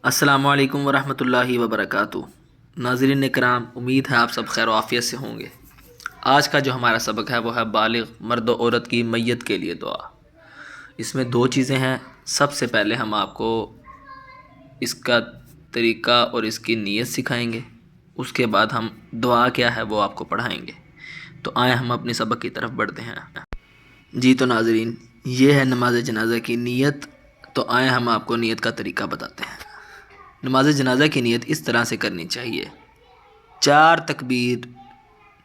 السلام علیکم ورحمۃ اللہ وبرکاتہ۔ ناظرین کرام، امید ہے آپ سب خیر و عافیت سے ہوں گے۔ آج کا جو ہمارا سبق ہے وہ ہے بالغ مرد و عورت کی میت کے لیے دعا۔ اس میں دو چیزیں ہیں۔ سب سے پہلے ہم آپ کو اس کا طریقہ اور اس کی نیت سکھائیں گے، اس کے بعد ہم دعا کیا ہے وہ آپ کو پڑھائیں گے۔ تو آئیں ہم اپنے سبق کی طرف بڑھتے ہیں۔ جی تو ناظرین، یہ ہے نماز جنازہ کی نیت۔ تو آئیں ہم آپ کو نیت کا طریقہ بتاتے ہیں۔ نماز جنازہ کی نیت اس طرح سے کرنی چاہیے: 4 تکبیر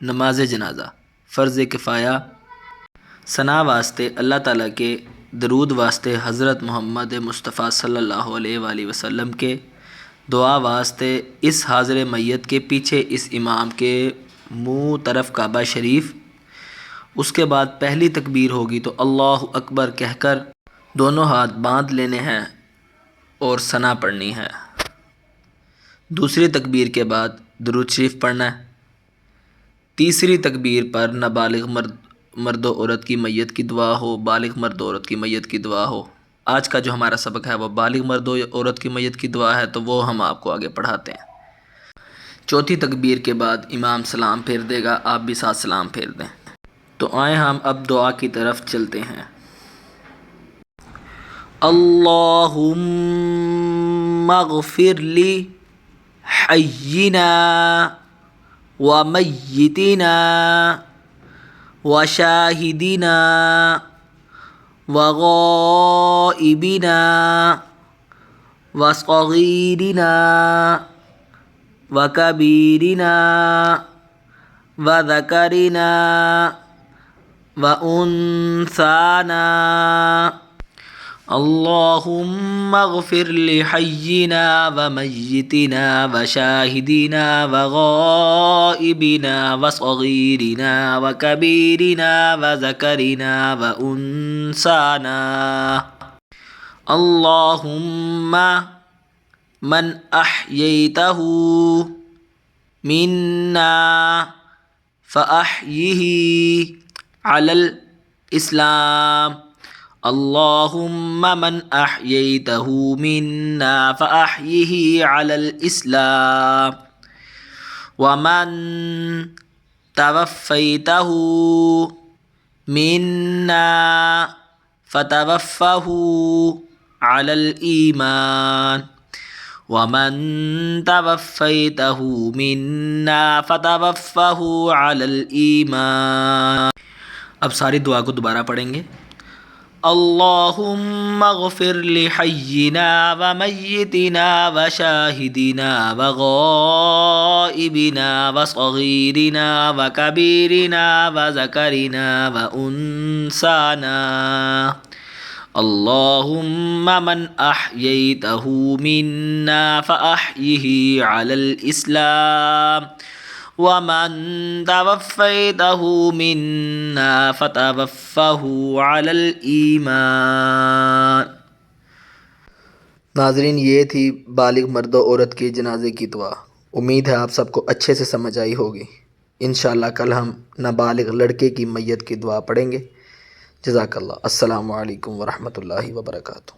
نماز جنازہ، فرض کفایہ، ثنا واسطے اللہ تعالیٰ کے، درود واسطے حضرت محمد مصطفیٰ صلی اللہ علیہ وآلہ وسلم کے، دعا واسطے اس حاضر میت کے پیچھے اس امام کے منہ طرف کعبہ شریف۔ اس کے بعد پہلی تکبیر ہوگی تو اللہ اکبر کہہ کر دونوں ہاتھ باندھ لینے ہیں اور ثنا پڑھنی ہے۔ دوسری تکبیر کے بعد درود شریف پڑھنا ہے۔ تیسری تکبیر پر نہ بالغ مرد و عورت کی میت کی دعا ہو، بالغ مرد و عورت کی میت کی دعا ہو۔ آج کا جو ہمارا سبق ہے وہ بالغ مرد و عورت کی میت کی دعا ہے، تو وہ ہم آپ کو آگے پڑھاتے ہیں۔ چوتھی تکبیر کے بعد امام سلام پھیر دے گا، آپ بھی ساتھ سلام پھیر دیں۔ تو آئیں ہم اب دعا کی طرف چلتے ہیں۔ اللہم اغفر لی حینا ومیتنا وشاہدنا وغائبنا وصغیرنا وکبیرنا وذکرنا وانثانا۔ اللہم اغفر لحینا ومیتنا وشاہدنا وغائبنا وصغیرنا وکبیرنا وذکرنا وانثانا۔ اللہم من احییتہ منا فاحیہ علی الاسلام۔ اللہم من احییتہ منا فاحیہ علی الاسلام، ومن توفیتہ منا فتوفہ علی الایمان، ومن توفیتہ منا فتوفہ علی الایمان۔ اب ساری دعا کو دوبارہ پڑھیں گے۔ اللہم اغفر لحینا ومیتنا وشاہدنا وغائبنا وصغیرنا وکبیرنا وذکرنا وانثانا۔ اللہم من احییتہ منا فاحیہ علی الاسلام، ومن توفیتہ منا فتوفہ علی الایمان۔ ناظرین، یہ تھی بالغ مرد و عورت کی جنازے کی دعا۔ امید ہے آپ سب کو اچھے سے سمجھ آئی ہوگی۔ انشاءاللہ کل ہم نابالغ لڑکے کی میت کی دعا پڑھیں گے۔ جزاک اللہ۔ السلام علیکم ورحمۃ اللہ وبرکاتہ۔